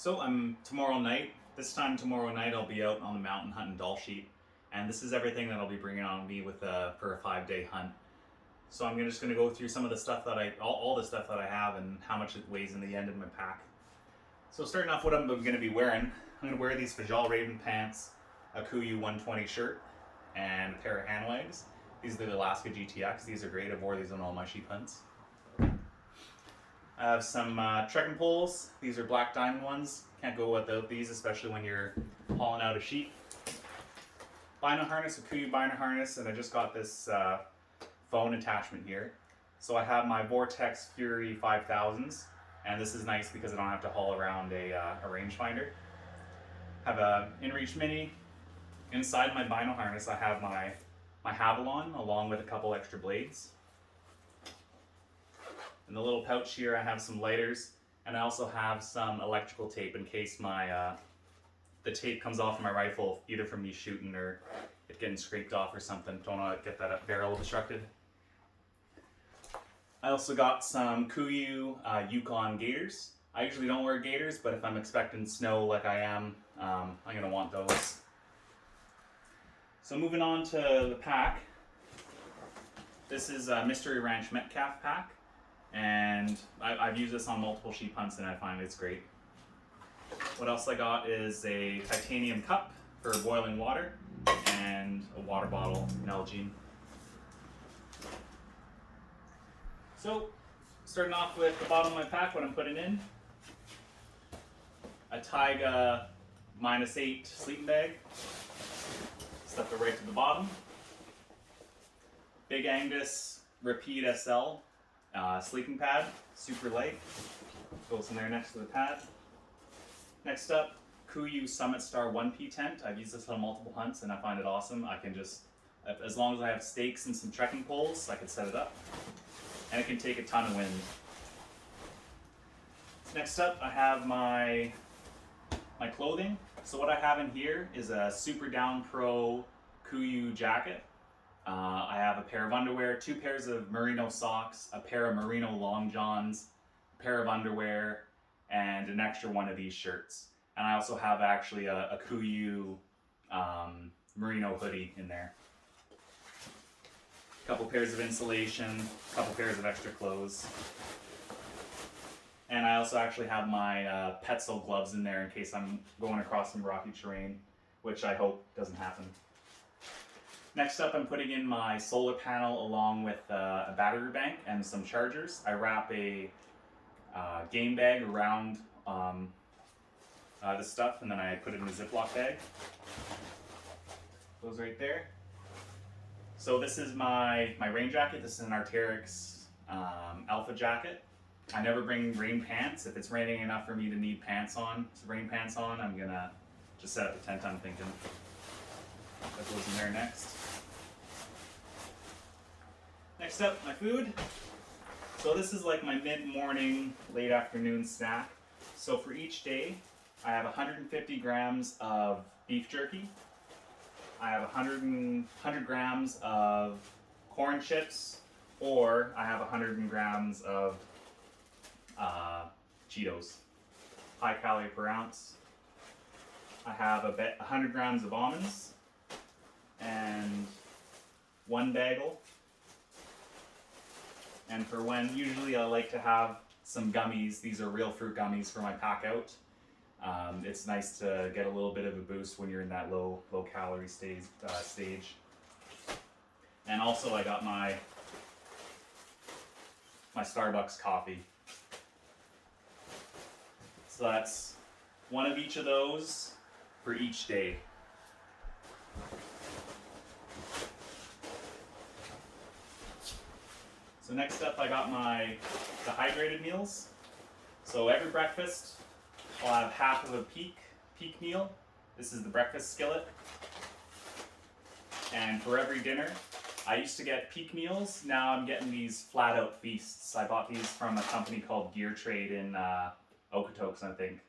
So I'm this time tomorrow night I'll be out on the mountain hunting Dall sheep, and this is everything that I'll be bringing on me for a 5-day hunt. So I'm just going to go through some of the stuff all the stuff that I have and how much it weighs in the end of my pack. So starting off, what I'm going to be wearing, I'm going to wear these Fajal Raven pants, a Kuiu 120 shirt, and a pair of hand legs. These are the Alaska GTX. These are great. I've wore these on all my sheep hunts. I have some trekking poles. These are black diamond ones. Can't go without these, especially when you're hauling out a sheep. Bino harness, a Kuiu bino harness, and I just got this phone attachment here. So I have my Vortex Fury 5000s, and this is nice because I don't have to haul around a rangefinder. Have a InReach Mini. Inside my bino harness, I have my Havalon along with a couple extra blades. In the little pouch here, I have some lighters, and I also have some electrical tape in case the tape comes off my rifle, either from me shooting or it getting scraped off or something. Don't want to get that barrel destructed. I also got some Kuiu Yukon gaiters. I usually don't wear gaiters, but if I'm expecting snow like I am, I'm going to want those. So moving on to the pack. This is a Mystery Ranch Metcalf pack. And I've used this on multiple sheep hunts and I find it's great. What else I got is a titanium cup for boiling water and a water bottle, Nalgene. So, starting off with the bottom of my pack, what I'm putting in. A Taiga -8 sleeping bag. Stuff it right to the bottom. Big Angus Repeat SL. Sleeping pad, super light, goes in there next to the pad. Next up, Kuiu Summit Star 1P tent. I've used this on multiple hunts and I find it awesome. I can just, as long as I have stakes and some trekking poles, I can set it up. And it can take a ton of wind. Next up, I have my clothing. So what I have in here is a Super Down Pro Kuiu jacket. I have a pair of underwear, 2 pairs of merino socks, a pair of merino long johns, a pair of underwear, and an extra one of these shirts. And I also have actually a Kuiu merino hoodie in there. A couple pairs of insulation, a couple pairs of extra clothes. And I also actually have my Petzl gloves in there in case I'm going across some rocky terrain, which I hope doesn't happen. Next up, I'm putting in my solar panel along with a battery bank and some chargers. I wrap a game bag around this stuff, and then I put it in a Ziploc bag. Goes right there. So this is my rain jacket. This is an Arc'teryx Alpha jacket. I never bring rain pants. If it's raining enough for me to need rain pants on, I'm gonna just set up the tent, I'm thinking. That goes in there next. Next up, my food. So this is like my mid-morning, late afternoon snack. So for each day, I have 150 grams of beef jerky. I have 100 grams of corn chips, or I have 100 grams of Cheetos, high calorie per ounce. I have 100 grams of almonds, and 1 bagel. And for usually I like to have some gummies. These are real fruit gummies for my pack out. It's nice to get a little bit of a boost when you're in that low calorie stage. And also I got my Starbucks coffee. So that's one of each of those for each day. So next up, I got the hydrated meals. So every breakfast, I'll have half of a peak meal. This is the breakfast skillet. And for every dinner, I used to get peak meals. Now I'm getting these flat out feasts. I bought these from a company called Gear Trade in Okotoks, I think.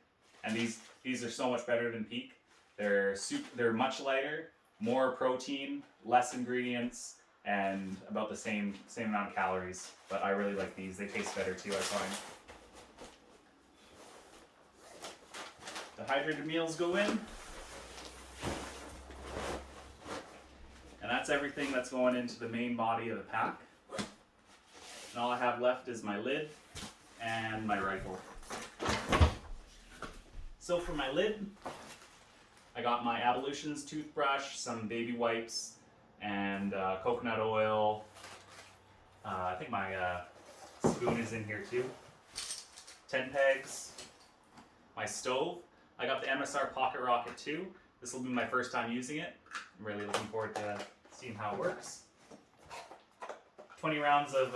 And these are so much better than peak. They're much lighter, more protein, less ingredients, and about the same amount of calories. But I really like these. They taste better too, I find. The hydrated meals go in. And that's everything that's going into the main body of the pack. And all I have left is my lid and my rifle. So for my lid, I got my Ablutions toothbrush, some baby wipes, and coconut oil. I think my spoon is in here too. 10 pegs. My stove. I got the MSR Pocket Rocket 2. This will be my first time using it. I'm really looking forward to seeing how it works. 20 rounds of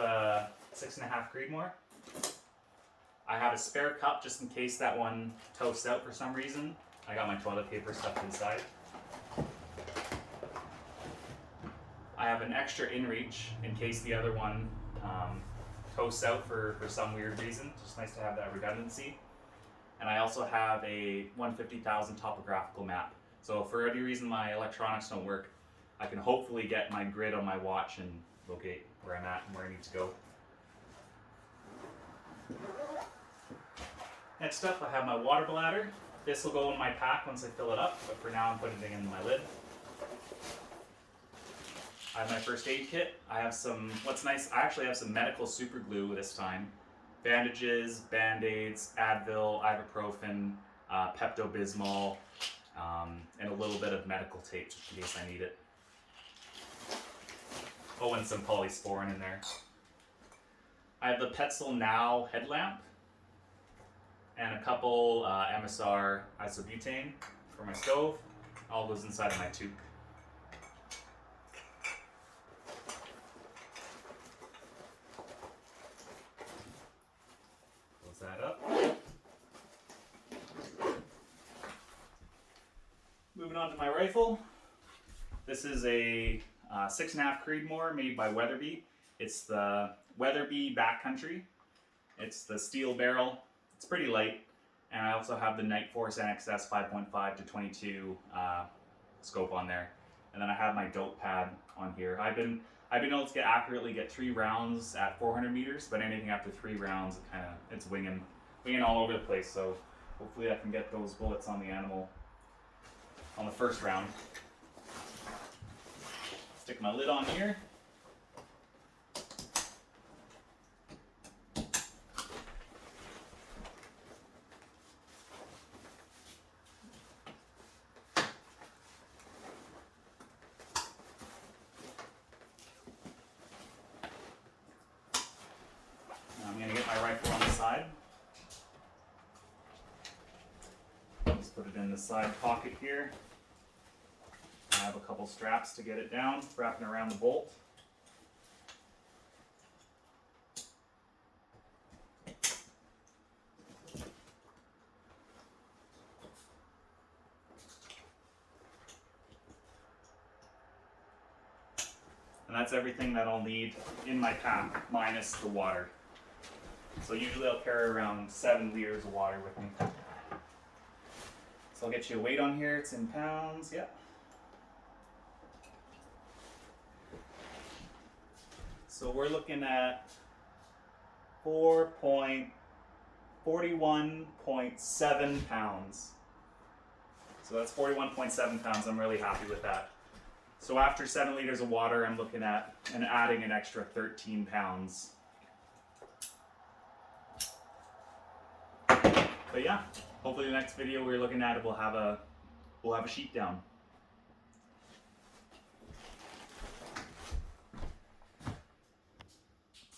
6.5 Creedmoor. I have a spare cup just in case that one toasts out for some reason. I got my toilet paper stuffed inside. I have an extra inReach in case the other one toasts out for some weird reason. Just nice to have that redundancy. And I also have a 150,000 topographical map. So if for any reason my electronics don't work, I can hopefully get my grid on my watch and locate where I'm at and where I need to go. Next up, I have my water bladder. This will go in my pack once I fill it up, but for now I'm putting it in my lid. I have my first aid kit. I have some, what's nice, I actually have some medical super glue this time. Bandages, Band-Aids, Advil, ibuprofen, Pepto-Bismol, and a little bit of medical tape just in case I need it. Oh, and some polysporin in there. I have the Petzl Now headlamp and a couple MSR isobutane for my stove. All goes inside of my toque. Close that up. Moving on to my rifle. This is a 6.5 Creedmoor made by Weatherby. It's the Weatherby Backcountry. It's the steel barrel. It's pretty light. And I also have the Nightforce NXS 5.5 to 22 scope on there. And then I have my dope pad on here. I've been able to accurately get 3 rounds at 400 meters, but anything after 3 rounds, it's winging all over the place. So hopefully I can get those bullets on the animal on the first round. Stick my lid on here. Now I'm going to get my rifle on the side. Just put it in the side pocket here. I have a couple straps to get it down, wrapping around the bolt. And that's everything that I'll need in my pack, minus the water. So usually I'll carry around 7 liters of water with me. So I'll get you a weight on here, it's in pounds, yep. So we're looking at 41.7 pounds. So that's 41.7 pounds, I'm really happy with that. So after 7 liters of water, I'm looking at and adding an extra 13 pounds. But yeah, hopefully the next video we're looking at it we'll have a sheet down.